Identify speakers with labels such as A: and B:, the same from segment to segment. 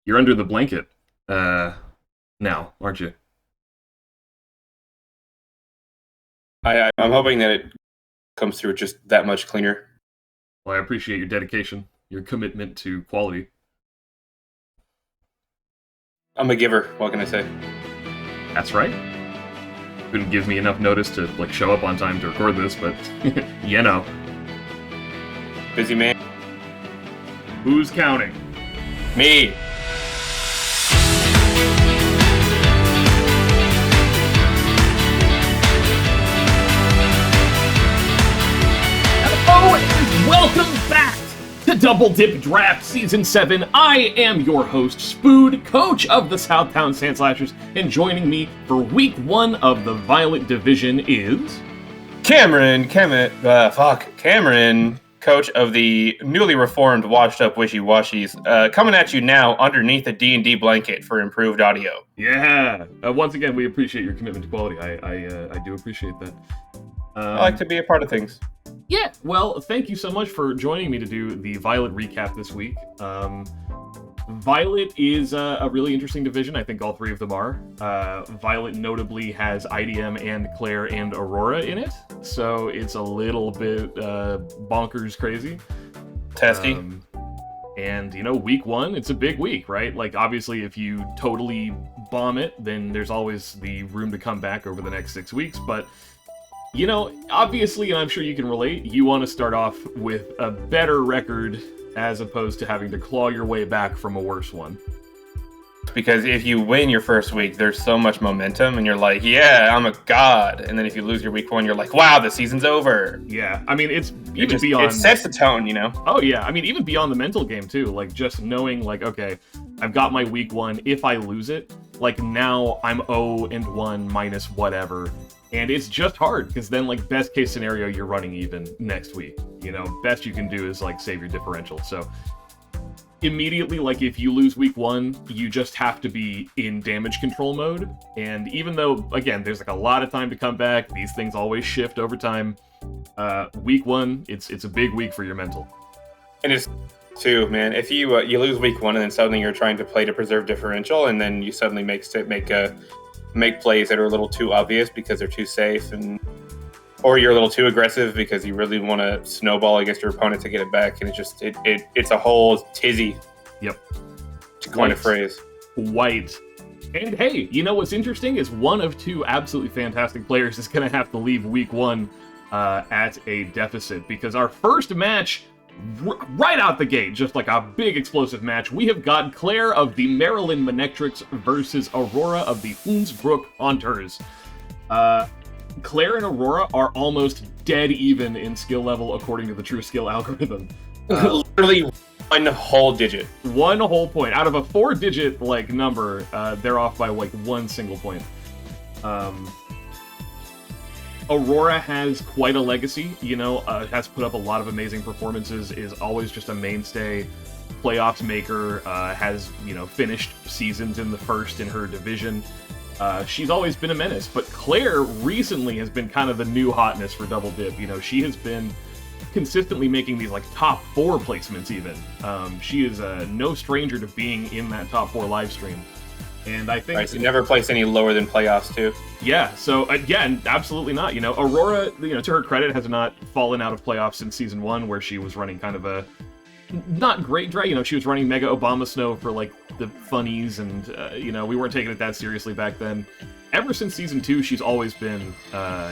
A: You're under the blanket now, aren't you?
B: I'm hoping that it comes through just that much cleaner.
A: Well, I appreciate your dedication, your commitment to quality.
B: I'm a giver. What can I say?
A: That's right. Couldn't give me enough notice to show up on time to record this, but you know.
B: Busy man.
A: Who's counting?
B: Me.
A: Hello and welcome back to Double Dip Draft Season 7. I am your host, Spood, coach of the Southtown Aegislashers, and joining me for Week 1 of the Violet Division is...
B: Cameron, coach of the newly reformed, washed-up Wishy-Washies, coming at you now underneath a D&D blanket for improved audio.
A: Yeah! Once again, we appreciate your commitment to quality. I do appreciate that.
B: I like to be a part of things.
A: Yeah, well, thank you so much for joining me to do the Violet recap this week. Violet is a really interesting division. I think all three of them are. Violet notably has IDM and Claire and Aurora in it, so it's a little bit bonkers crazy.
B: Testy.
A: And, week 1, it's a big week, right? Like, obviously, if you totally bomb it, then there's always the room to come back over the next 6 weeks, but... obviously, and I'm sure you can relate, you want to start off with a better record as opposed to having to claw your way back from a worse one.
B: Because if you win your first week, there's so much momentum, and you're like, yeah, I'm a god. And then if you lose your week 1, you're like, wow, the season's over.
A: Yeah, I mean, it's even beyond...
B: It sets the tone,
A: Oh, yeah, I mean, even beyond the mental game, too. Like, just knowing, okay, I've got my week 1. If I lose it, now I'm 0-1 minus whatever. And it's just hard, because then, best case scenario, you're running even next week. Best you can do is, save your differential. So, immediately, if you lose week 1, you just have to be in damage control mode. And even though, again, there's, a lot of time to come back, these things always shift over time. Week 1, it's a big week for your mental.
B: And it's, too, man, if you lose week 1 and then suddenly you're trying to play to preserve differential, and then you suddenly make plays that are a little too obvious because they're too safe, or you're a little too aggressive because you really want to snowball against your opponent to get it back, and it's a whole tizzy.
A: Yep.
B: To coin a phrase.
A: White. And hey, what's interesting is one of 2 absolutely fantastic players is going to have to leave week 1 at a deficit, because our first match, right out the gate, just a big explosive match, we have got Claire of the Maryland Manectrics versus Aurora of the Hoensbroek Hunters. Claire and Aurora are almost dead even in skill level according to the true skill algorithm.
B: Literally one whole digit.
A: 1 whole point. Out of a 4-digit number, they're off by 1 single point. Aurora has quite a legacy, has put up a lot of amazing performances, is always just a mainstay, playoffs maker, has, finished seasons in the first in her division. She's always been a menace, but Claire recently has been kind of the new hotness for Double Dip. She has been consistently making these, top 4 placements even. She is no stranger to being in that top 4 live stream. And I think...
B: Right, so you never place any lower than playoffs, too?
A: Yeah, so again, absolutely not. Aurora, to her credit, has not fallen out of playoffs since Season 1, where she was running kind of a not great draft. She was running Mega Obama Snow for, the funnies, and, we weren't taking it that seriously back then. Ever since Season 2, she's always been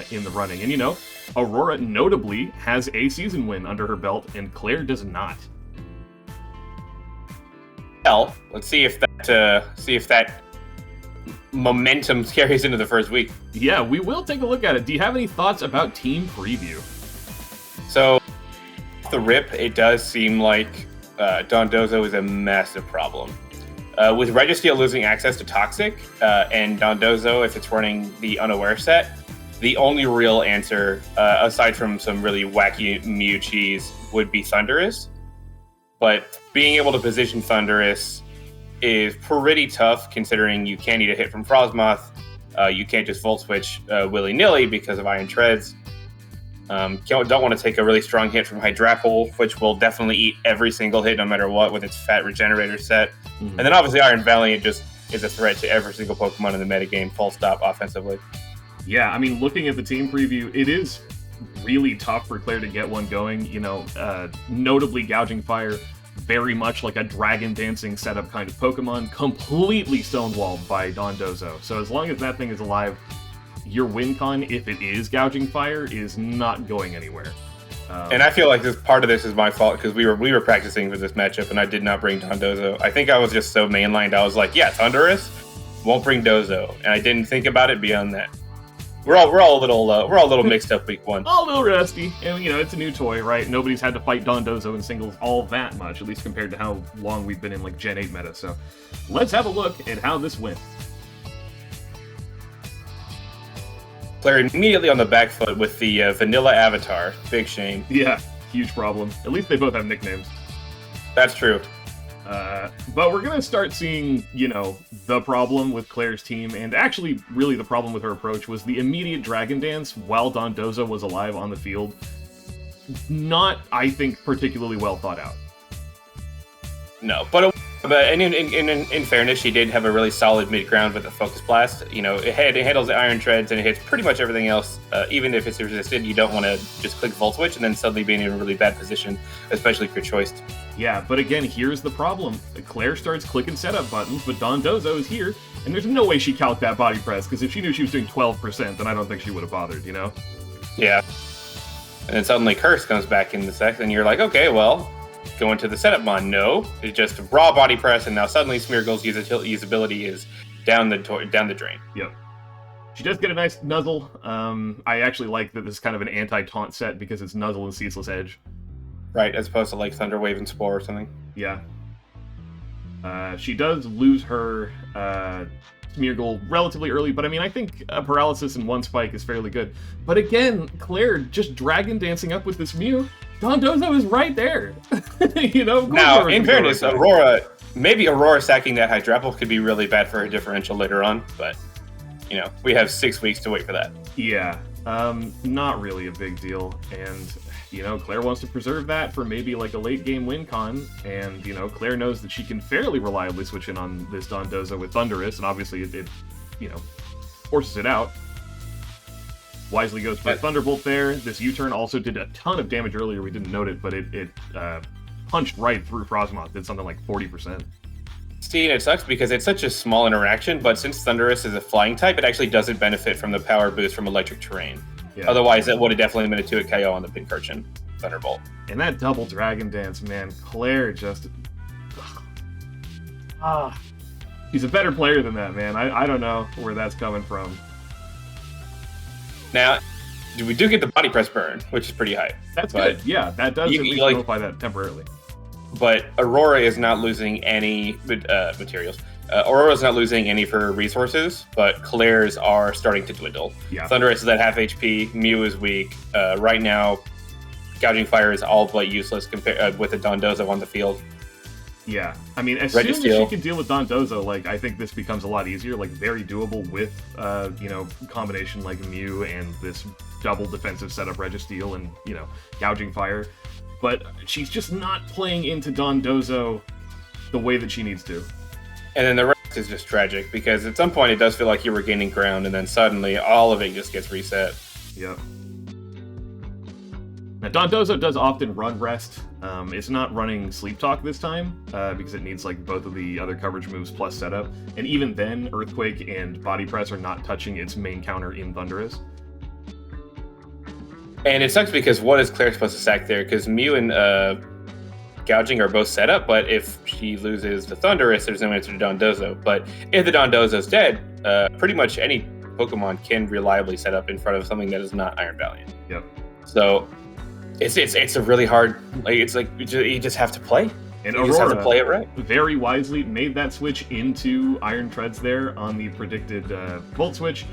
A: in the running. And, Aurora notably has a season win under her belt, and Claire does not.
B: Well, let's see if that momentum carries into the first week.
A: Yeah, we will take a look at it. Do you have any thoughts about team preview?
B: So, off the rip, it does seem like Dondozo is a massive problem. With Registeel losing access to Toxic, and Dondozo, if it's running the Unaware set, the only real answer, aside from some really wacky Mew cheese, would be Thunderous. But being able to position Thunderous is pretty tough, considering you can't eat a hit from Frostmoth. You can't just Volt Switch willy-nilly because of Iron Treads. Don't want to take a really strong hit from Hydrapple, which will definitely eat every single hit no matter what with its fat regenerator set. And then obviously Iron Valiant just is a threat to every single Pokemon in the metagame, full stop, offensively.
A: Yeah, I mean, looking at the team preview, it is really tough for Claire to get one going. You know, notably Gouging Fire, very much like a Dragon Dancing setup kind of Pokemon, completely stonewalled by Dondozo. So as long as that thing is alive, your win con, if it is Gouging Fire, is not going anywhere.
B: And I feel like part of this is my fault because we were practicing for this matchup and I did not bring Dondozo. I think I was just so mainlined. I was like, yeah, Thundurus, won't bring Dozo, and I didn't think about it beyond that. We're all a little mixed up week one.
A: All a little rusty, and you know it's a new toy, right? Nobody's had to fight Dondozo in singles all that much, at least compared to how long we've been in like Gen 8 meta. So let's have a look at how this went.
B: Claire immediately on the back foot with the vanilla avatar. Big shame.
A: Yeah, huge problem. At least they both have nicknames.
B: That's true.
A: But we're going to start seeing, you know, the problem with Claire's team, and actually really the problem with her approach was the immediate Dragon Dance while Dondozo was alive on the field. Not, I think, particularly well thought out.
B: No, but in fairness, she did have a really solid mid-ground with the Focus Blast. You know, it handles the Iron Treads and it hits pretty much everything else. Even if it's resisted, you don't want to just click Volt Switch and then suddenly be in a really bad position, especially if you're choiced.
A: Yeah, but again, here's the problem. Claire starts clicking setup buttons, but Dondozo is here, and there's no way she calced that body press, because if she knew she was doing 12%, then I don't think she would have bothered, you know?
B: Yeah. And then suddenly Curse comes back in the sec, and you're like, okay, well, go into the setup mon. No, it's just raw body press, and now suddenly Smeargle's usability is down the drain.
A: Yep. She does get a nice Nuzzle. I actually like that this is kind of an anti-taunt set because it's Nuzzle and Ceaseless Edge.
B: Right, as opposed to like Thunder Wave and Spore or something.
A: Yeah. She does lose her Smeargle relatively early, but I mean, I think a Paralysis and one Spike is fairly good. But again, Claire just Dragon Dancing up with this Mew. Dondozo is right there. You know.
B: Now, in fairness, maybe Aurora sacking that Hydrapple could be really bad for her differential later on, but you know, we have 6 weeks to wait for that.
A: Yeah, not really a big deal, and you know, Claire wants to preserve that for maybe like a late game win con, and you know, Claire knows that she can fairly reliably switch in on this Dondozo with Thundurus, and obviously it you know, forces it out. Wisely goes for a Thunderbolt there. This U-turn also did a ton of damage earlier. We didn't note it, but it punched right through Frosmoth. Did something like 40%.
B: See, and it sucks because it's such a small interaction, but since Thundurus is a flying type, it actually doesn't benefit from the power boost from electric terrain. Yeah. Otherwise, it would have definitely been a 2-hit KO on the Pincurchin Thunderbolt.
A: And that double Dragon Dance, man, Claire just... She's a better player than that, man. I don't know where that's coming from.
B: Now, we do get the body press burn, which is pretty high.
A: That's good. Yeah, that does at least nullify that temporarily.
B: But Aurora is not losing any materials. Aurora's not losing any of her resources, but Claire's are starting to dwindle. Yeah. Thundurus is at half HP, Mew is weak. Right now, Gouging Fire is all but useless with the Dondozo on the field.
A: Yeah, I mean, as soon as she can deal with Dondozo, like, I think this becomes a lot easier, like, very doable with, you know, combination like Mew and this double defensive setup Registeel and, you know, Gouging Fire. But she's just not playing into Dondozo the way that she needs to.
B: And then the rest is just tragic, because at some point it does feel like you were gaining ground, and then suddenly all of it just gets reset.
A: Yep. Now, Dondozo does often run Rest. It's not running Sleep Talk this time, because it needs like both of the other coverage moves plus setup. And even then, Earthquake and Body Press are not touching its main counter in Thundurus.
B: And it sucks because what is Claire supposed to sack there? Because Mew and Gouging are both set up, but if she loses the Thundurus, there's no answer to Dondozo. But if the Dondozo's dead, pretty much any Pokemon can reliably set up in front of something that is not Iron Valiant.
A: Yep.
B: So it's a really hard, like, it's like you just have to play.
A: And
B: you
A: Aurora
B: just have to play it right.
A: Very wisely made that switch into Iron Treads there on the predicted Volt Switch.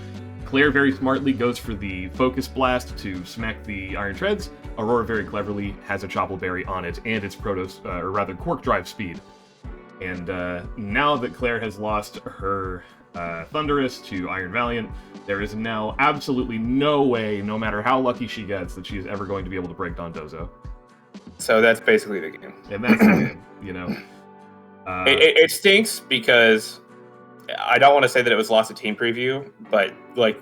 A: Claire very smartly goes for the Focus Blast to smack the Iron Treads. Aurora very cleverly has a Chople Berry on it and its Quark Drive speed. And now that Claire has lost her Thunderous to Iron Valiant. There is now absolutely no way, no matter how lucky she gets, that she is ever going to be able to break Dondozo.
B: So that's basically the game.
A: And that's the game, you know.
B: It stinks because I don't want to say that it was lost at team preview, but like,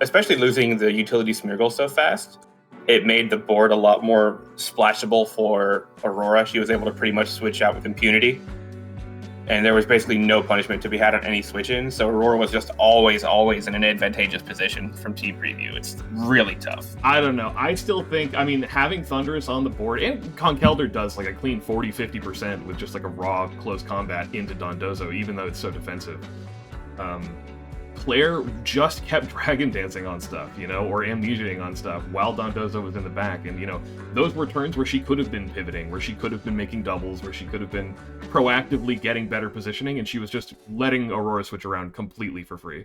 B: especially losing the utility Smeargle so fast, it made the board a lot more splashable for Aurora. She was able to pretty much switch out with impunity. And there was basically no punishment to be had on any switch-in, so Aurora was just always in an advantageous position from team preview. It's really tough.
A: I don't know. I still think, I mean, having Thunderous on the board, and Conkeldurr does like a clean 40-50% with just like a raw close combat into Dondozo, even though it's so defensive. Claire just kept Dragon Dancing on stuff, you know, or Amnesiaing on stuff while Dondozo was in the back. And, you know, those were turns where she could have been pivoting, where she could have been making doubles, where she could have been proactively getting better positioning, and she was just letting Aurora switch around completely for free.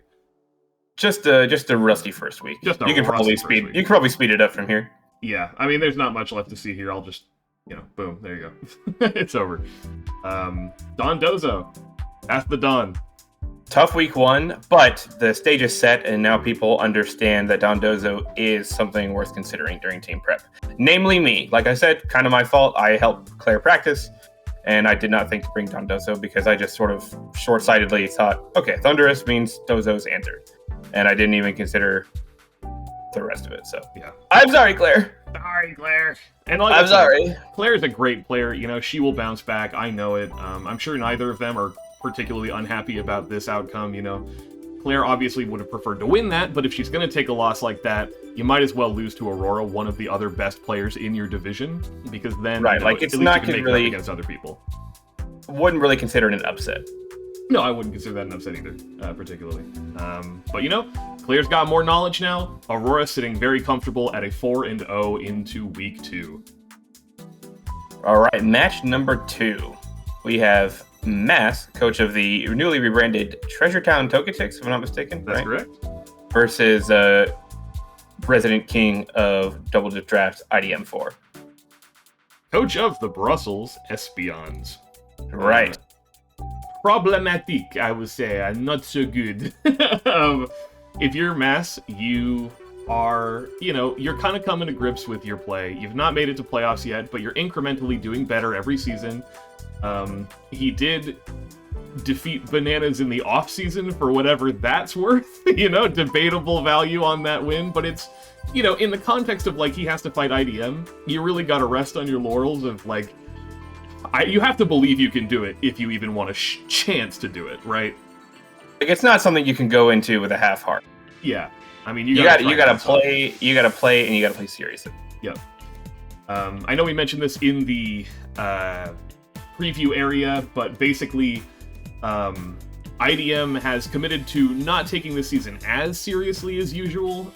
B: Just a rusty first week. You can probably speed it up from here.
A: Yeah, I mean, there's not much left to see here. I'll just, you know, boom, there you go. It's over. Dondozo. That's the Don.
B: Tough week one, but the stage is set, and now people understand that Dondozo is something worth considering during team prep. Namely me. Like I said, kind of my fault. I helped Claire practice, and I did not think to bring Dondozo because I just sort of short-sightedly thought, okay, Thunderous means Dozo's answered. And I didn't even consider the rest of it, so.
A: Yeah.
B: I'm sorry, Claire.
A: Sorry, Claire. And like
B: I'm sorry.
A: Claire's a great player. You know, she will bounce back. I know it. I'm sure neither of them are particularly unhappy about this outcome, you know. Claire obviously would have preferred to win that, but if she's going to take a loss like that, you might as well lose to Aurora, one of the other best players in your division, because then
B: right,
A: you know,
B: like it's
A: at least
B: not
A: you can
B: really
A: make up against other people.
B: Wouldn't really consider it an upset.
A: No, I wouldn't consider that an upset either, particularly. But you know, Claire's got more knowledge now. Aurora sitting very comfortable at a 4-0 into week 2.
B: All right, match number 2. We have Mass, coach of the newly rebranded Treasure Town Togetics, if I'm not mistaken.
A: That's
B: right?
A: correct.
B: Versus Resident King of Double Dip Draft IDM4.
A: Coach of the Brussels Espeons.
B: Right.
A: Problematic, I would say. Not so good. If you're Mass, you are, you know, you're kind of coming to grips with your play. You've not made it to playoffs yet, but you're incrementally doing better every season. He did defeat Bananas in the off-season for whatever that's worth. You know, debatable value on that win, but it's, you know, in the context of, like, he has to fight IDM, you really gotta rest on your laurels of, like, you have to believe you can do it if you even want a chance to do it, right?
B: Like, it's not something you can go into with a half heart.
A: Yeah. I mean,
B: you gotta play, and you gotta play seriously.
A: Yep. I know we mentioned this in the, preview area, but basically IDM has committed to not taking this season as seriously as usual.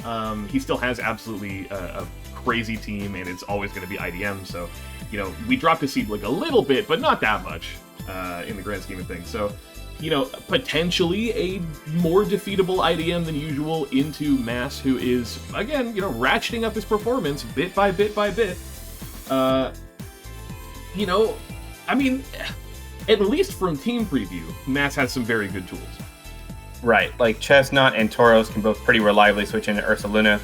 A: He still has absolutely a crazy team, and it's always going to be IDM, so, you know, we dropped his seed like a little bit, but not that much in the grand scheme of things. So, you know, potentially a more defeatable IDM than usual into Mass, who is, again, you know, ratcheting up his performance bit by bit by bit. You know, I mean, at least from team preview, Mass has some very good tools.
B: Right, like Chestnut and Tauros can both pretty reliably switch into Ursaluna,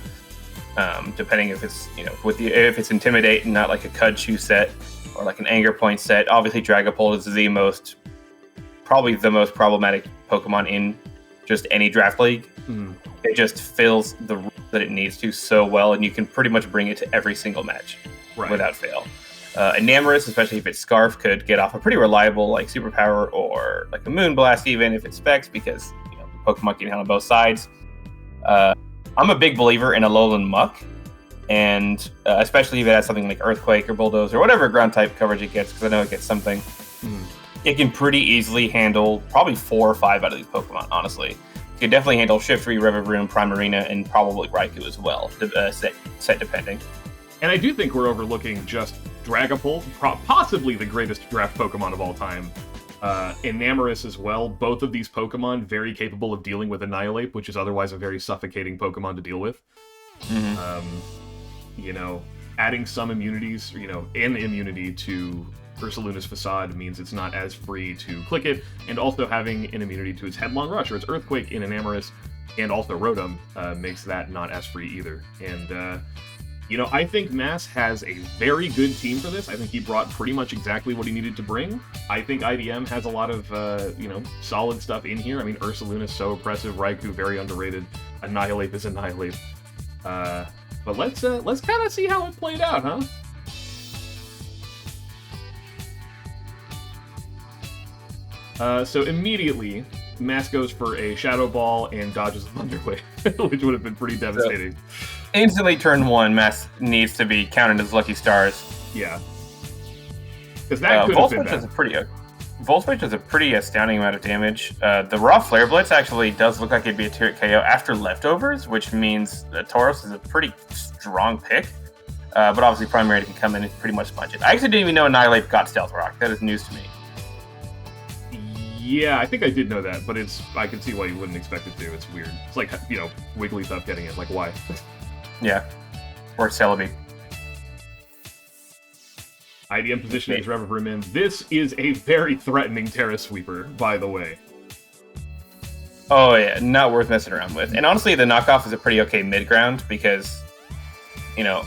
B: depending if it's, you know, if it's Intimidate and not like a Cud-Chew set or like an Anger Point set. Obviously, Dragapult is probably the most problematic Pokemon in just any draft league.
A: Mm-hmm.
B: It just fills the role that it needs to so well, and you can pretty much bring it to every single match without fail. Enamorous, especially if it's Scarf, could get off a pretty reliable like Superpower or like a Moonblast even if it's Specs, because, you know, Pokemon can handle both sides. I'm a big believer in Alolan Muck, and especially if it has something like Earthquake or Bulldoze or whatever ground type coverage it gets, because I know it gets something.
A: Mm.
B: It can pretty easily handle probably 4 or 5 out of these Pokemon, honestly. It can definitely handle Shiftry, Revivrune, Primarina, and probably Raikou as well, set depending.
A: And I do think we're overlooking just Dragapult, possibly the greatest draft Pokemon of all time. Enamorous as well. Both of these Pokemon very capable of dealing with Annihilate, which is otherwise a very suffocating Pokemon to deal with.
B: Mm-hmm.
A: You know, adding some immunities, you know, an immunity to Ursaluna's Facade means it's not as free to click it, and also having an immunity to its Headlong Rush or its Earthquake in Enamorous, and also Rotom makes that not as free either. And, you know, I think Mass has a very good team for this. I think he brought pretty much exactly what he needed to bring. I think IDM has a lot of, you know, solid stuff in here. I mean, Ursaluna's so impressive, Raikou very underrated, Annihilate is Annihilate. But let's kind of see how it played out, huh? So immediately, Mass goes for a Shadow Ball and dodges a Thunder Wave, which would have been pretty devastating.
B: So, instantly, turn 1, Mass needs to be counted as Lucky Stars.
A: Yeah. Because that could have been bad.
B: Volt Switch does a pretty astounding amount of damage. The raw Flare Blitz actually does look like it'd be a tier KO after Leftovers, which means Tauros is a pretty strong pick. But obviously, Primarina can come in and pretty much sponge it. I actually didn't even know Annihilate got Stealth Rock. That is news to me.
A: Yeah, I think I did know that, but I can see why you wouldn't expect it to. It's weird. It's like, you know, Wigglytuff getting it. Like, why?
B: Yeah. Or Celebi.
A: IDM positioning is Reverbermin. This is a very threatening Terra Sweeper, by the way.
B: Oh, yeah. Not worth messing around with. And honestly, the knockoff is a pretty okay mid-ground because, you know,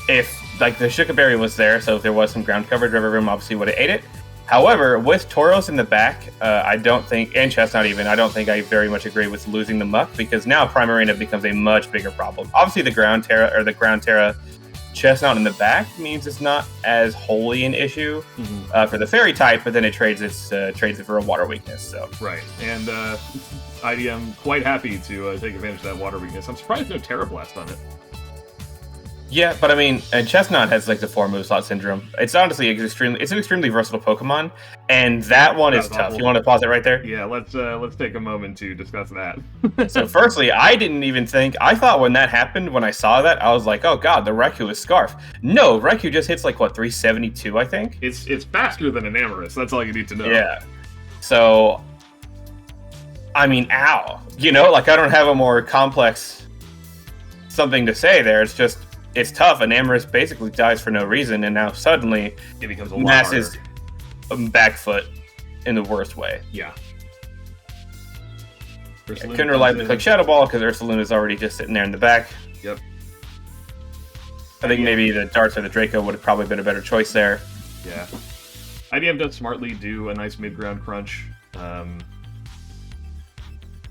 B: if, like, the Shuka Berry was there, so if there was some ground coverage, Reverbermin obviously would have ate it. However, with Tauros in the back, I don't think, and Chestnut even, I don't think I very much agree with losing the Muck, because now Primarina becomes a much bigger problem. Obviously, the ground Terra Chestnut in the back means it's not as wholly an issue for the Fairy type, but then it trades it for a water weakness. So
A: right, and IDM quite happy to take advantage of that water weakness. I'm surprised no Terra Blast on it.
B: Yeah, but I mean, and Chestnut has like the 4 move slot syndrome. It's honestly it's an extremely versatile Pokemon, and that one is tough. You want to pause it right there?
A: Yeah, let's take a moment to discuss that.
B: So, firstly, I thought when that happened, when I saw that, I was like, oh god, the Raikou is Scarf. No, Raikou just hits like what 372, I think.
A: It's faster than Enamorous. That's all you need to know.
B: Yeah. So, I mean, ow. You know, like I don't have a more complex something to say there. It's just. It's tough. Enamorous basically dies for no reason, and now suddenly
A: it becomes a lot
B: Mass
A: harder.
B: is back foot in the worst way.
A: Yeah.
B: Couldn't reliably click Shadow Ball because Ursaluna is already just sitting there in the back.
A: Yep.
B: I think maybe the Darts or the Draco would have probably been a better choice there.
A: Yeah. IDM does smartly do a nice mid-ground crunch.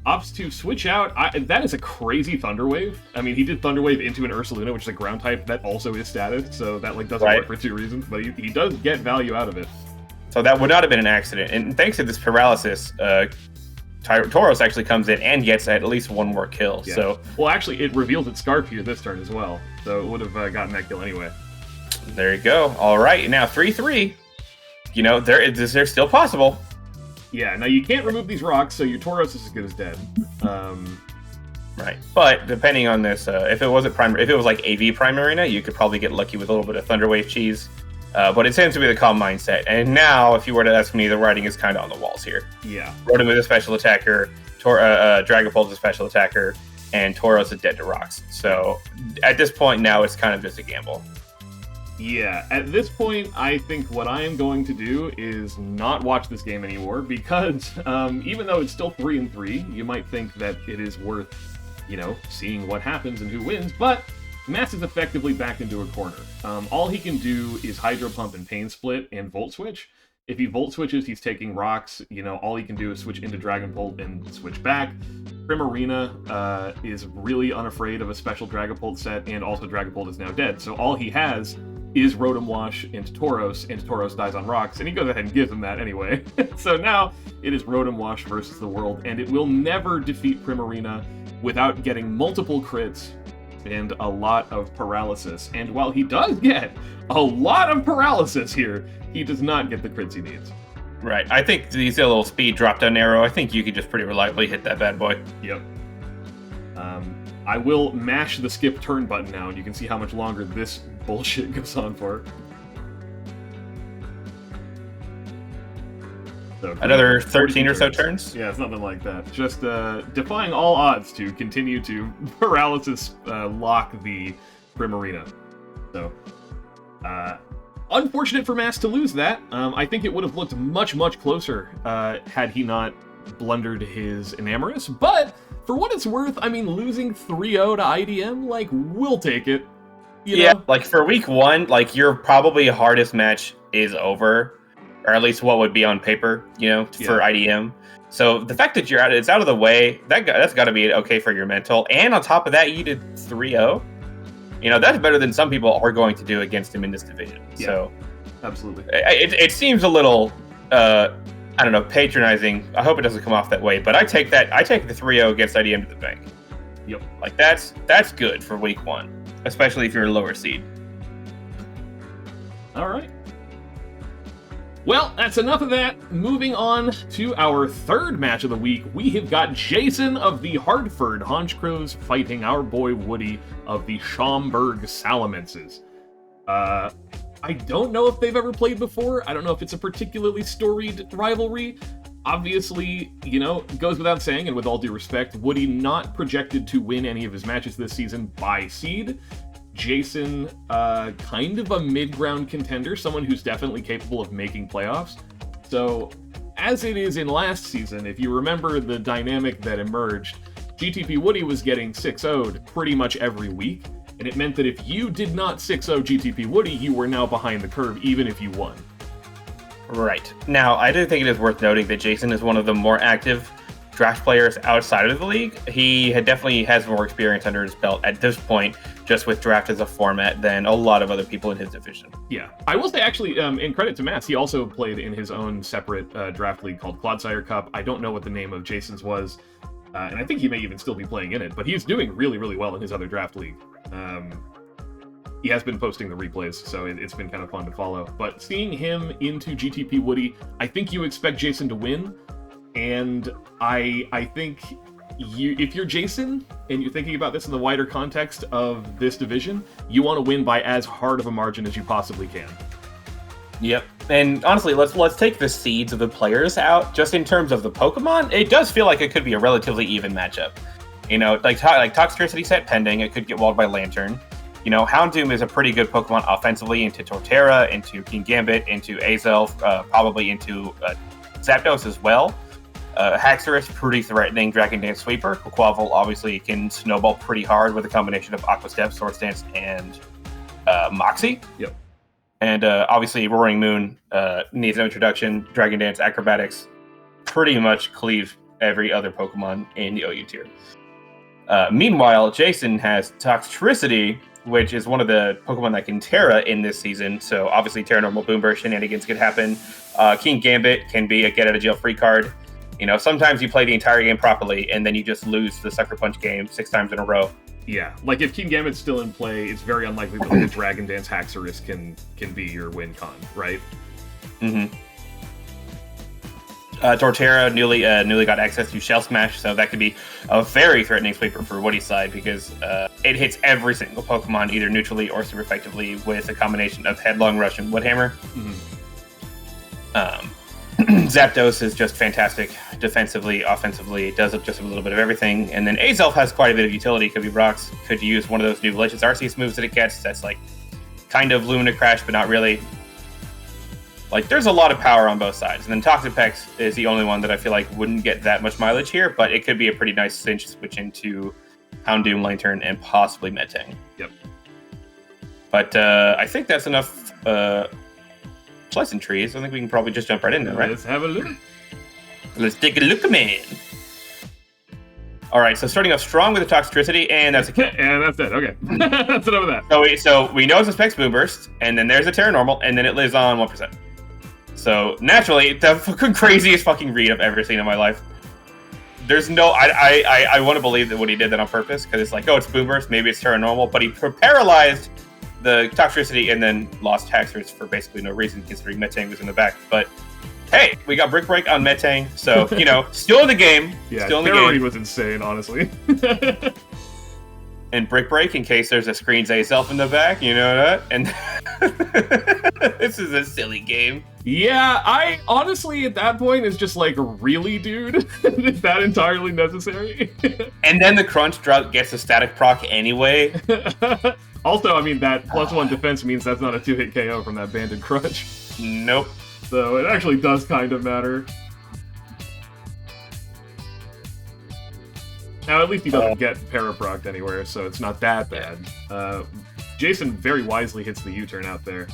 A: Opts to switch out. That is a crazy Thunder Wave. I mean, he did Thunder Wave into an Ursaluna, which is a ground type that also is statted, so that like doesn't work for 2 reasons, but he does get value out of it.
B: So that would not have been an accident. And thanks to this paralysis, Tauros actually comes in and gets at least 1 more kill.
A: Yeah.
B: So
A: well, actually, it reveals its Scarf here this turn as well, so it would have gotten that kill anyway.
B: There you go. All right, now 3-3. You know, they're still possible.
A: Yeah, now you can't remove these rocks, so your Tauros is as good as dead.
B: Right, but depending on this, if it was like AV Primarina, you could probably get lucky with a little bit of Thunder Wave cheese. But it seems to be the calm mindset. And now, if you were to ask me, the writing is kind of on the walls here.
A: Yeah.
B: Rotom is a special attacker, Dragapult is a special attacker, and Tauros is dead to rocks. So at this point now, it's kind of just a gamble.
A: Yeah, at this point, I think what I am going to do is not watch this game anymore, because even though it's still 3-3, you might think that it is worth, you know, seeing what happens and who wins, but Mass is effectively backed into a corner. All he can do is Hydro Pump and Pain Split and Volt Switch. If he Volt Switches, he's taking rocks. You know, all he can do is switch into Dragon Bolt and switch back. Primarina is really unafraid of a special Dragon Bolt set, and also Dragon Bolt is now dead, so all he has is Rotom Wash into Tauros, and Tauros dies on rocks, and he goes ahead and gives him that anyway. So now it is Rotom Wash versus the world, and it will never defeat Primarina without getting multiple crits and a lot of paralysis. And while he does get a lot of paralysis here, he does not get the crits he needs.
B: Right. I think these little speed drop down arrow, I think you could just pretty reliably hit that bad boy.
A: Yep. I will mash the skip turn button now, and you can see how much longer this bullshit goes on for. So,
B: another 13 or so turns?
A: Yeah, it's nothing like that. Just defying all odds to continue to paralysis lock the Primarina. So, unfortunate for Mass to lose that. I think it would have looked much, much closer had he not blundered his Enamorous. But for what it's worth, I mean, losing 3-0 to IDM, like, we'll take it. You know?
B: Like for week 1, like your probably hardest match is over, or at least what would be on paper, for IDM. So the fact that it's out of the way, that's got to be okay for your mental. And on top of that, you did 3-0. That's better than some people are going to do against him in this division.
A: Yeah,
B: so
A: absolutely.
B: It seems a little, I don't know, patronizing. I hope it doesn't come off that way, but I take the 3-0 against IDM to the bank.
A: Yep.
B: Like that's good for week 1. Especially if you're a lower seed.
A: All right. Well, that's enough of that. Moving on to our third match of the week, we have got Jason of the Hartford Honchkrows fighting our boy Woody of the Schaumburg Salamences. I don't know if they've ever played before. I don't know if it's a particularly storied rivalry. Obviously, it goes without saying, and with all due respect, Woody not projected to win any of his matches this season by seed. Jason, kind of a mid-ground contender, someone who's definitely capable of making playoffs. So, as it is in last season, if you remember the dynamic that emerged, GTP Woody was getting 6-0'd pretty much every week, and it meant that if you did not 6-0 GTP Woody, you were now behind the curve, even if you won.
B: Right. Now, I do think it is worth noting that Jason is one of the more active draft players outside of the league. He definitely has more experience under his belt at this point, just with draft as a format, than a lot of other people in his division.
A: Yeah. I will say, actually, in credit to Matt, he also played in his own separate draft league called Clodsire Cup. I don't know what the name of Jason's was, and I think he may even still be playing in it, but he's doing really, really well in his other draft league. He has been posting the replays, so it's been kind of fun to follow. But seeing him into GTP Woody, I think you expect Jason to win. And I think if you're Jason and you're thinking about this in the wider context of this division, you want to win by as hard of a margin as you possibly can.
B: Yep. And honestly, let's take the seeds of the players out. Just in terms of the Pokemon, it does feel like it could be a relatively even matchup. Like Toxtricity set pending, it could get walled by Lantern. Houndoom is a pretty good Pokemon offensively into Torterra, into King Gambit, into Azelf, probably into Zapdos as well. Haxorus, pretty threatening Dragon Dance Sweeper. Quavel obviously can snowball pretty hard with a combination of Aqua Step, Swords Dance, and Moxie.
A: Yep.
B: And obviously Roaring Moon needs no introduction. Dragon Dance, Acrobatics, pretty much cleave every other Pokemon in the OU tier. Meanwhile, Jason has Toxtricity, which is one of the Pokemon that can Terra in this season. So obviously Terra Normal Boom Burst shenanigans could happen. King Gambit can be a get out of jail free card. Sometimes you play the entire game properly and then you just lose the Sucker Punch game 6 times in a row.
A: Yeah, like if King Gambit's still in play, it's very unlikely that the Dragon Dance Haxorus can be your win con, right?
B: Mm-hmm. Torterra newly got access to Shell Smash, so that could be a very threatening sweeper for Woody's side because it hits every single Pokemon either neutrally or super effectively with a combination of Headlong Rush and Woodhammer.
A: Mm-hmm.
B: Zapdos is just fantastic defensively, offensively. It does just a little bit of everything. And then Azelf has quite a bit of utility. Could be rocks. Could use one of those new Legends Arceus moves that it gets. That's like kind of Lumina Crash, but not really. Like, there's a lot of power on both sides. And then Toxapex is the only one that I feel like wouldn't get that much mileage here, but it could be a pretty nice cinch switch into Houndoom, Lantern, and possibly Metang.
A: Yep.
B: But I think that's enough pleasantries. I think we can probably just jump right in there, right?
A: Let's have a look.
B: Let's take a look, man. All right, so starting off strong with the Toxtricity, and that's a kill.
A: And that's it. Okay. That's enough of that.
B: So we know it's a Specs Boom Burst, and then there's a Terra Normal, and then it lives on 1%. So naturally, the fucking craziest fucking read I've ever seen in my life. There's no, I want to believe that what he did that on purpose, because it's like, oh, it's Boom Burst, maybe it's Terra Normal, but he paralyzed the Toxtricity and then lost Haxorus for basically no reason, considering Metang was in the back. But hey, we got Brick Break on Metang, so, still in the game.
A: Yeah,
B: still in the
A: Terra
B: game.
A: was insane, honestly.
B: and Brick Break in case there's a Screens A self in the back, you know that? And this is a silly game.
A: Yeah, I honestly at that point is just like, really, dude? Is that entirely necessary?
B: And then the Crunch drop gets a static proc anyway.
A: Also, I mean, that +1 defense means that's not a 2-hit KO from that Banded Crunch.
B: Nope.
A: So it actually does kind of matter. Now, at least he doesn't get paraprocced anywhere, so it's not that bad. Jason very wisely hits the U-turn out there.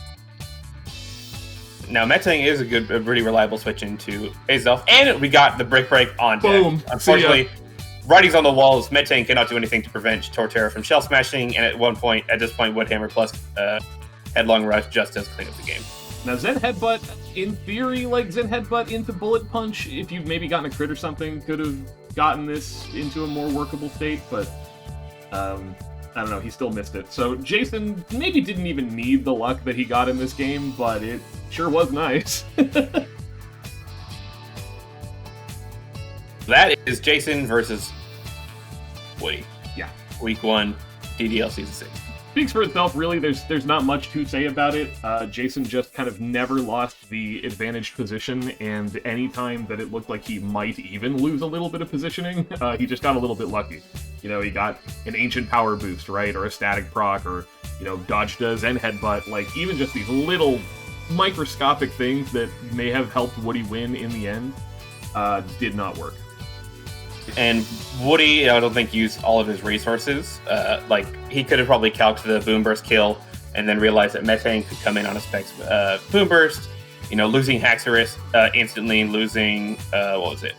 B: Now, Metang is a pretty reliable switch into Azelf, and we got the Brick Break on deck.
A: Boom.
B: Unfortunately, writings on the walls, Metang cannot do anything to prevent Torterra from shell smashing, and at this point, Woodhammer plus Headlong Rush just does clean up the game.
A: Now, Zen Headbutt, in theory, like Zen Headbutt into Bullet Punch, if you'd maybe gotten a crit or something, could have gotten this into a more workable state, but I don't know, he still missed it. So Jason maybe didn't even need the luck that he got in this game, but it sure was nice.
B: That is Jason versus Woody.
A: Yeah.
B: Week 1, DDL Season 6.
A: Speaks for itself, really. There's not much to say about it. Jason just kind of never lost the advantaged position, and any time that it looked like he might even lose a little bit of positioning, he just got a little bit lucky. You know, he got an Ancient Power boost, right? Or a Static Proc, or, you know, dodged a Zen Headbutt. Like, even just these little microscopic things that may have helped Woody win in the end did not work.
B: And Woody, I don't think, used all of his resources. Like, he could have probably calced the Boom Burst kill and then realized that Metang could come in on a Specs Boom Burst. You know, losing Haxorus instantly, losing, what was it?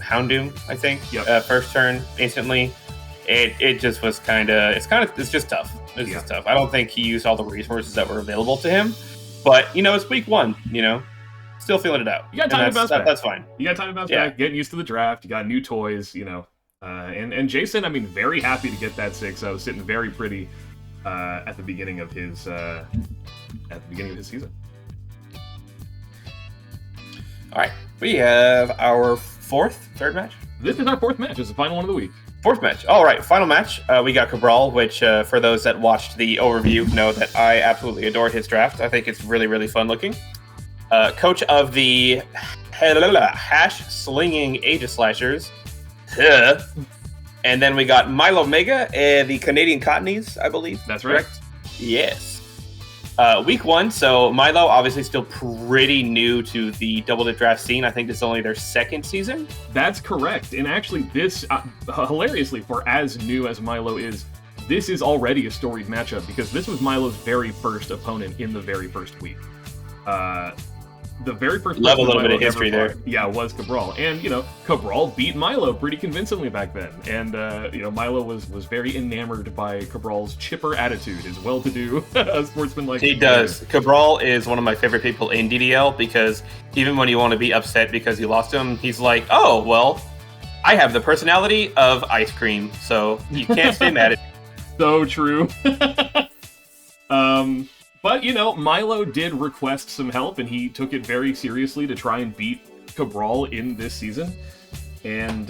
B: Houndoom, I think.
A: Yep.
B: First turn, instantly. It just was it's just tough. It's just tough. I don't think he used all the resources that were available to him. But, you know, it's week 1, you know. Still feeling it out.
A: You got time to bounce back.
B: That's fine.
A: You got time to bounce back, getting used to the draft, you got new toys, you know. And Jason, I mean, very happy to get that 6-0, sitting very pretty at the beginning of his season.
B: All right. We have our third match?
A: This is our 4th match. It's the final one of the week.
B: 4th match. All right, final match. We got Cabral, which for those that watched the overview know that I absolutely adored his draft. I think it's really, really fun looking. Coach of the Hash Slinging Aegislashers. And then we got Milo Mega, the Canadian Cottonees, I believe.
A: That's right.
B: Correct? Yes. Week 1, so Milo obviously still pretty new to the double dip draft scene. I think this is only their 2nd season.
A: That's correct. And actually this, hilariously, for as new as Milo is, this is already a storied matchup because this was Milo's very first opponent in the very first week. The very first
B: love a little bit of history there.
A: Yeah, was Cabral, and you know, Cabral beat Milo pretty convincingly back then, and you know, Milo was very enamored by Cabral's chipper attitude, his well-to-do sportsman-like.
B: He does. Cabral is one of my favorite people in DDL because even when you want to be upset because you lost him, he's like, "Oh well, I have the personality of ice cream, so you can't stay mad at me."
A: So true. But, you know, Milo did request some help, and he took it very seriously to try and beat Cabral in this season. And,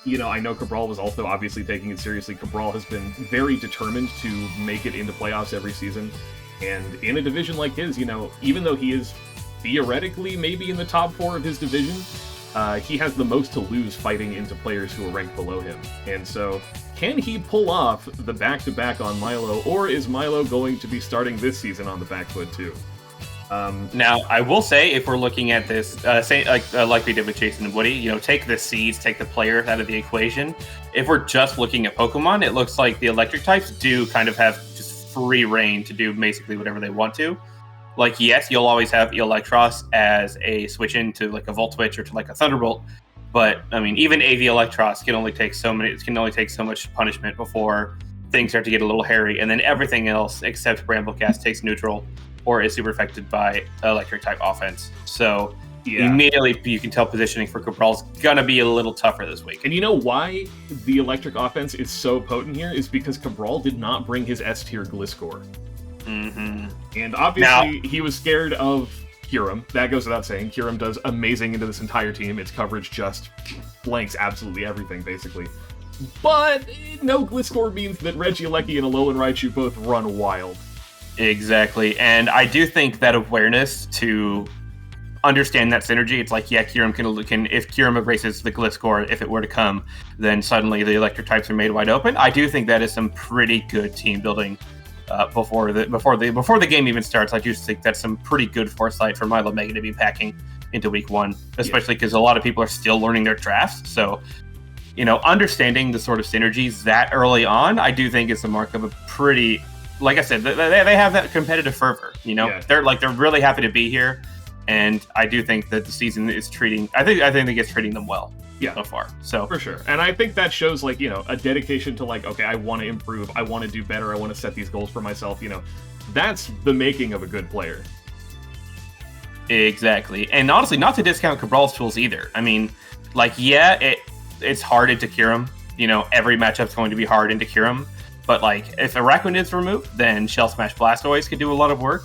A: you know, I know Cabral was also obviously taking it seriously. Cabral has been very determined to make it into playoffs every season. And in a division like his, you know, even though he is theoretically maybe in the top 4 of his division, he has the most to lose fighting into players who are ranked below him. And so, can he pull off the back-to-back on Milo, or is Milo going to be starting this season on the back foot too?
B: Now, I will say, if we're looking at this, like we did with Jason and Woody, you know, take the seeds, take the player out of the equation. If we're just looking at Pokemon, it looks like the electric types do kind of have just free reign to do basically whatever they want to. Like, yes, you'll always have Electros as a switch into like a Volt Switch or to like a Thunderbolt. But I mean, even AV Electros can only take so much punishment before things start to get a little hairy, and then everything else except Bramblecast takes neutral or is super affected by electric type offense. So immediately you can tell positioning for Cabral's gonna be a little tougher this week.
A: And you know why the electric offense is so potent here is because Cabral did not bring his S tier Gliscor.
B: Mm-hmm.
A: And obviously he was scared of Kyurem. That goes without saying. Kyurem does amazing into this entire team. Its coverage just blanks absolutely everything, basically. But no Gliscor means that Regieleki and Alolan Raichu both run wild.
B: Exactly, and I do think that awareness to understand that synergy, it's like, yeah, Kyurem can if Kyurem erases the Gliscor, if it were to come, then suddenly the electric types are made wide open. I do think that is some pretty good team building before the game even starts. I do think that's some pretty good foresight for Milo Mega to be packing into week 1, especially because a lot of people are still learning their drafts. So, understanding the sort of synergies that early on, I do think is the mark of a pretty, like I said, they have that competitive fervor. They're really happy to be here. And I do think that the season is treating. I think it's treating them well.
A: Yeah,
B: so far. So
A: for sure, and I think that shows a dedication to okay, I want to improve, I want to do better, I want to set these goals for myself. That's the making of a good player.
B: Exactly, and honestly, not to discount Cabral's tools either. I mean, it's hard into Kyurem. Every matchup's going to be hard into Kyurem. But if Araquanid's removed, then Shell Smash Blastoise could do a lot of work.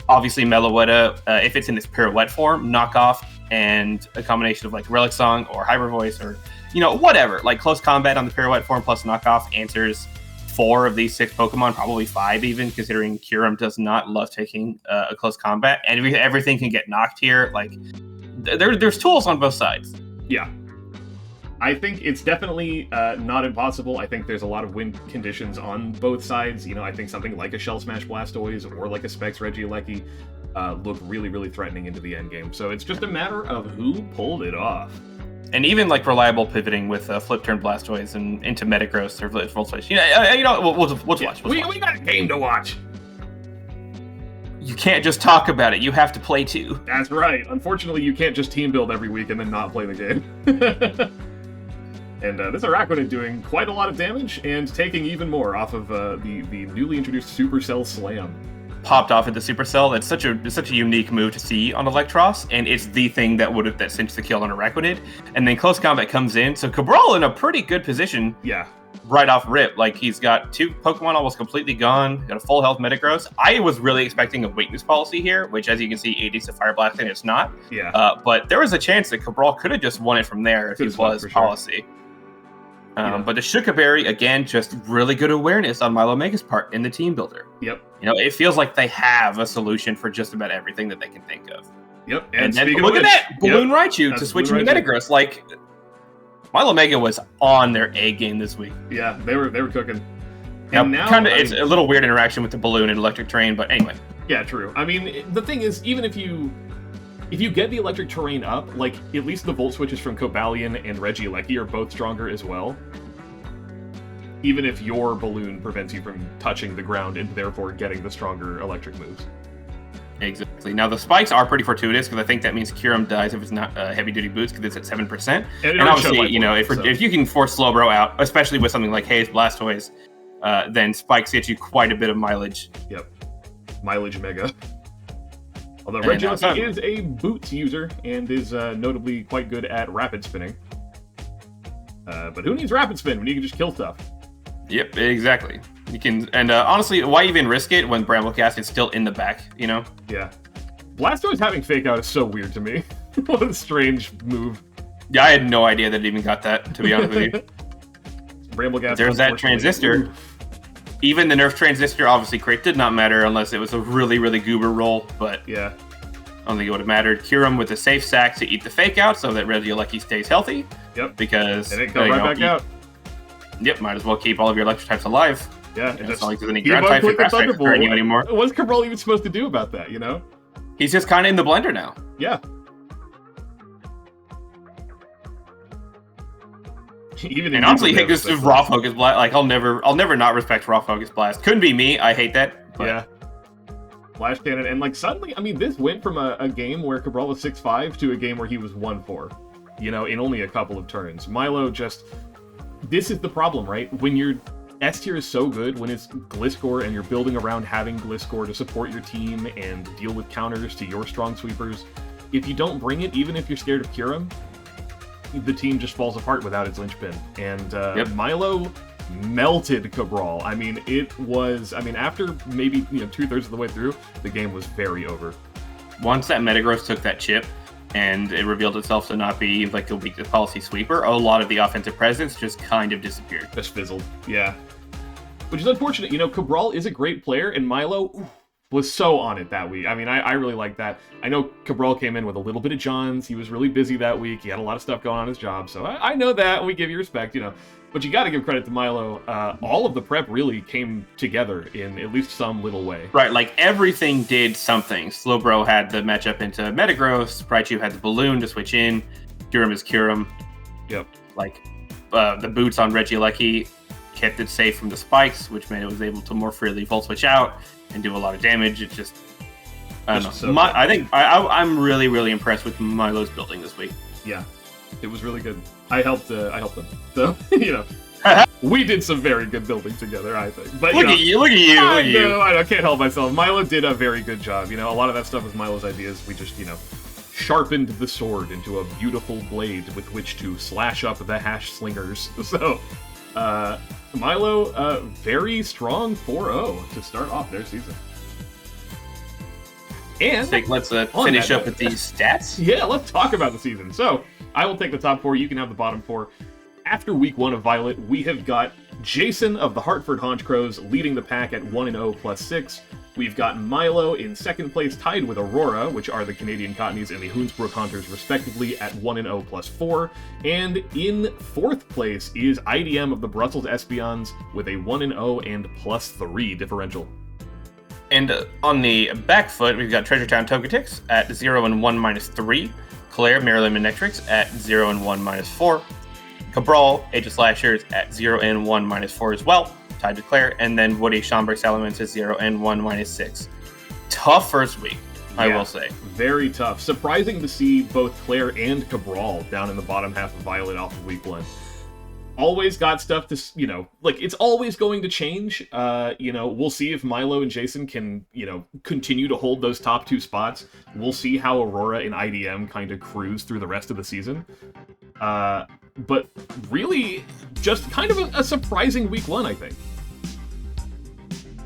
B: Obviously, Meloetta, if it's in its pirouette form, knockoff, and a combination of Relic Song or Hyper Voice or whatever. Close combat on the pirouette form plus knockoff answers 4 of these 6 Pokemon, probably 5 even, considering Kyurem does not love taking a close combat, and everything can get knocked here. There's tools on both sides.
A: Yeah. I think it's definitely not impossible. I think there's a lot of win conditions on both sides. I think something like a Shell Smash Blastoise or like a Specs Regieleki look really, really threatening into the end game. So it's just a matter of who pulled it off.
B: And even reliable pivoting with Flip Turn Blastoise and into Metagross or Volt Switch. We'll watch.
A: We got a game to watch.
B: You can't just talk about it. You have to play too.
A: That's right. Unfortunately, you can't just team build every week and then not play the game. And this Araquanid doing quite a lot of damage and taking even more off of the newly introduced Supercell Slam.
B: Popped off at the Supercell. It's such a unique move to see on Electros, and it's the thing that cinched the kill on Araquanid. And then close combat comes in, so Cabral in a pretty good position.
A: Yeah.
B: Right off rip, he's got 2 Pokemon almost completely gone, got a full health Metagross. I was really expecting a weakness policy here, which, as you can see, AD's a Fire Blast, and it's not.
A: Yeah.
B: But there was a chance that Cabral could have just won it from there if it was policy. Sure. But the Shuka Berry, again, just really good awareness on Milo Mega's part in the team builder.
A: Yep.
B: It feels like they have a solution for just about everything that they can think of.
A: Yep.
B: And then look at that! Balloon Raichu to switch into Metagross. Milo Mega was on their A game this week.
A: Yeah, they were cooking.
B: And it's a little weird interaction with the balloon and electric terrain, but anyway.
A: Yeah, true. I mean, the thing is, even if you get the electric terrain up, at least the Volt Switches from Cobalion and Regieleki are both stronger as well. Even if your balloon prevents you from touching the ground and therefore getting the stronger electric moves.
B: Exactly. Now, the spikes are pretty fortuitous, because I think that means Kyurem dies if it's not heavy-duty boots, because it's at 7%. And obviously, if you can force Slowbro out, especially with something like Haze Blastoise, then spikes get you quite a bit of mileage.
A: Yep. Mileage Mega. Although Regieleki is a boots user and is notably quite good at rapid spinning. But who needs rapid spin when you can just kill stuff?
B: Yep, exactly. You can, and honestly, why even risk it when Bramblecast is still in the back, Yeah.
A: Blastoise having Fake Out is so weird to me. What a strange move.
B: Yeah, I had no idea that it even got that, to be honest with you.
A: Bramblecast.
B: There's that transistor. Even the nerf transistor, obviously, crit did not matter unless it was a really, really goober roll, but
A: yeah,
B: I don't think it would have mattered. Kyurem with a safe sack to eat the Fake Out so that Regieleki stays healthy.
A: Yep.
B: Because
A: and it comes right back out.
B: Yep, might as well keep all of your electric types alive.
A: Yeah,
B: and it's not like there's any ground types or grass types hurting you anymore.
A: What's Cabral even supposed to do about that,
B: He's just kind of in the blender now.
A: Yeah.
B: And honestly, this is Raw Focus Blast. I'll never not respect Raw Focus Blast. Couldn't be me. I hate that. But.
A: Yeah. Flash Cannon, and suddenly, this went from a game where Cabral was 6-5 to a game where he was 1-4. In only a couple of turns. Milo this is the problem, right? When your S tier is so good, when it's Gliscor and you're building around having Gliscor to support your team and deal with counters to your strong sweepers, if you don't bring it, even if you're scared of Kyurem, the team just falls apart without its linchpin. And Milo melted Cabral. It was, after maybe 2/3 of the way through, the game was very over.
B: Once that Metagross took that chip, and it revealed itself to not be like a weakness policy sweeper. A lot of the offensive presence just kind of disappeared.
A: Just fizzled, yeah. Which is unfortunate. Cabral is a great player, and Milo was so on it that week. I mean, I really like that. I know Cabral came in with a little bit of Johns. He was really busy that week. He had a lot of stuff going on his job, so I know that. We give you respect, But you got to give credit to Milo. All of the prep really came together in at least some little way.
B: Right, like everything did something. Slowbro had the matchup into Metagross. Raichu had the balloon to switch in. Kyurem is Kyurem.
A: Yep.
B: Like the boots on Regieleki kept it safe from the spikes, which meant it was able to more freely volt switch out and do a lot of damage. It just, I don't know.
A: So
B: I think I'm really, really impressed with Milo's building this week.
A: Yeah, it was really good. I helped them. So, we did some very good building together, I think. But
B: look at you.
A: I can't help myself. Milo did a very good job. A lot of that stuff was Milo's ideas. We just, sharpened the sword into a beautiful blade with which to slash up the hash slingers. So, Milo, very strong 4-0 to start off their season. And
B: let's finish up with these stats.
A: Yeah, let's talk about the season. So, I will take the top 4. You can have the bottom 4. After week 1 of Violet, we have got Jason of the Hartford Honchkrows leading the pack at 1-0 plus 6. We've got Milo in second place, tied with Aurora, which are the Canadian Cottonees and the Hoensbroek Hunters, respectively, at 1-0 plus 4. And in fourth place is IDM of the Brussels Espeons with a 1-0 and plus 3 differential.
B: And on the back foot, we've got Treasure Town Togetics at 0-1 minus 3. Claire, Maryland Manectrics at 0-1 minus 4. Cabral, Aegislashers at 0-1 minus 4 as well, tied to Claire. And then Woody, Schaumburg, Salamences 0-1 minus 6. Tough first week, I will say.
A: Very tough. Surprising to see both Claire and Cabral down in the bottom half of Violet off of week 1. Always got stuff to, it's always going to change. We'll see if Milo and Jason can, continue to hold those top 2 spots. We'll see how Aurora and IDM kind of cruise through the rest of the season. But really, just kind of a surprising week 1, I think.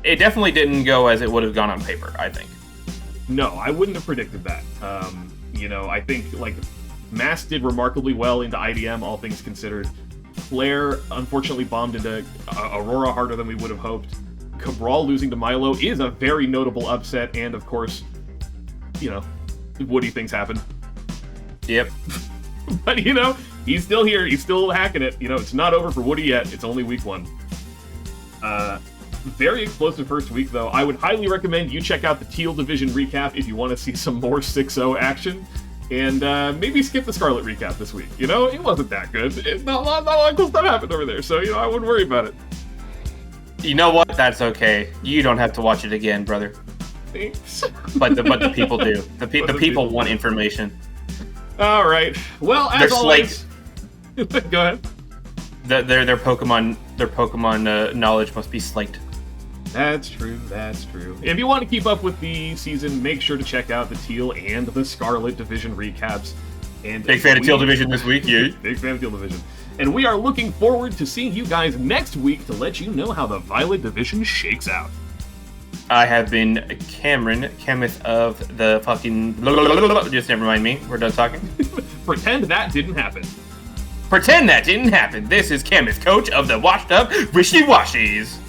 B: It definitely didn't go as it would have gone on paper, I think.
A: No, I wouldn't have predicted that. I think, Mass did remarkably well into IDM, all things considered. Claire, unfortunately, bombed into Aurora harder than we would have hoped. Cabral losing to Milo is a very notable upset, and, of course, Woody things happen.
B: Yep.
A: But, he's still here. He's still hacking it. It's not over for Woody yet. It's only week 1. Very explosive first week, though. I would highly recommend you check out the Teal Division recap if you want to see some more 6-0 action. And maybe skip the Scarlet recap this week. It wasn't that good. It's not a lot of cool stuff happened over there, so, I wouldn't worry about it.
B: You know what? That's okay. You don't have to watch it again, brother.
A: Thanks.
B: But the people do. The people want information.
A: All right. Well, as always... Go ahead.
B: Their Pokemon knowledge must be slaked.
A: That's true. If you want to keep up with the season, make sure to check out the Teal and the Scarlet Division recaps. And
B: big fan of Teal Division this week, yeah.
A: Big fan of Teal Division. And we are looking forward to seeing you guys next week to let you know how the Violet Division shakes out.
B: I have been Cameron, chemist of the fucking... Just never mind me. We're done talking.
A: Pretend that didn't happen.
B: Pretend that didn't happen. This is chemist coach of the washed up wishy-washies.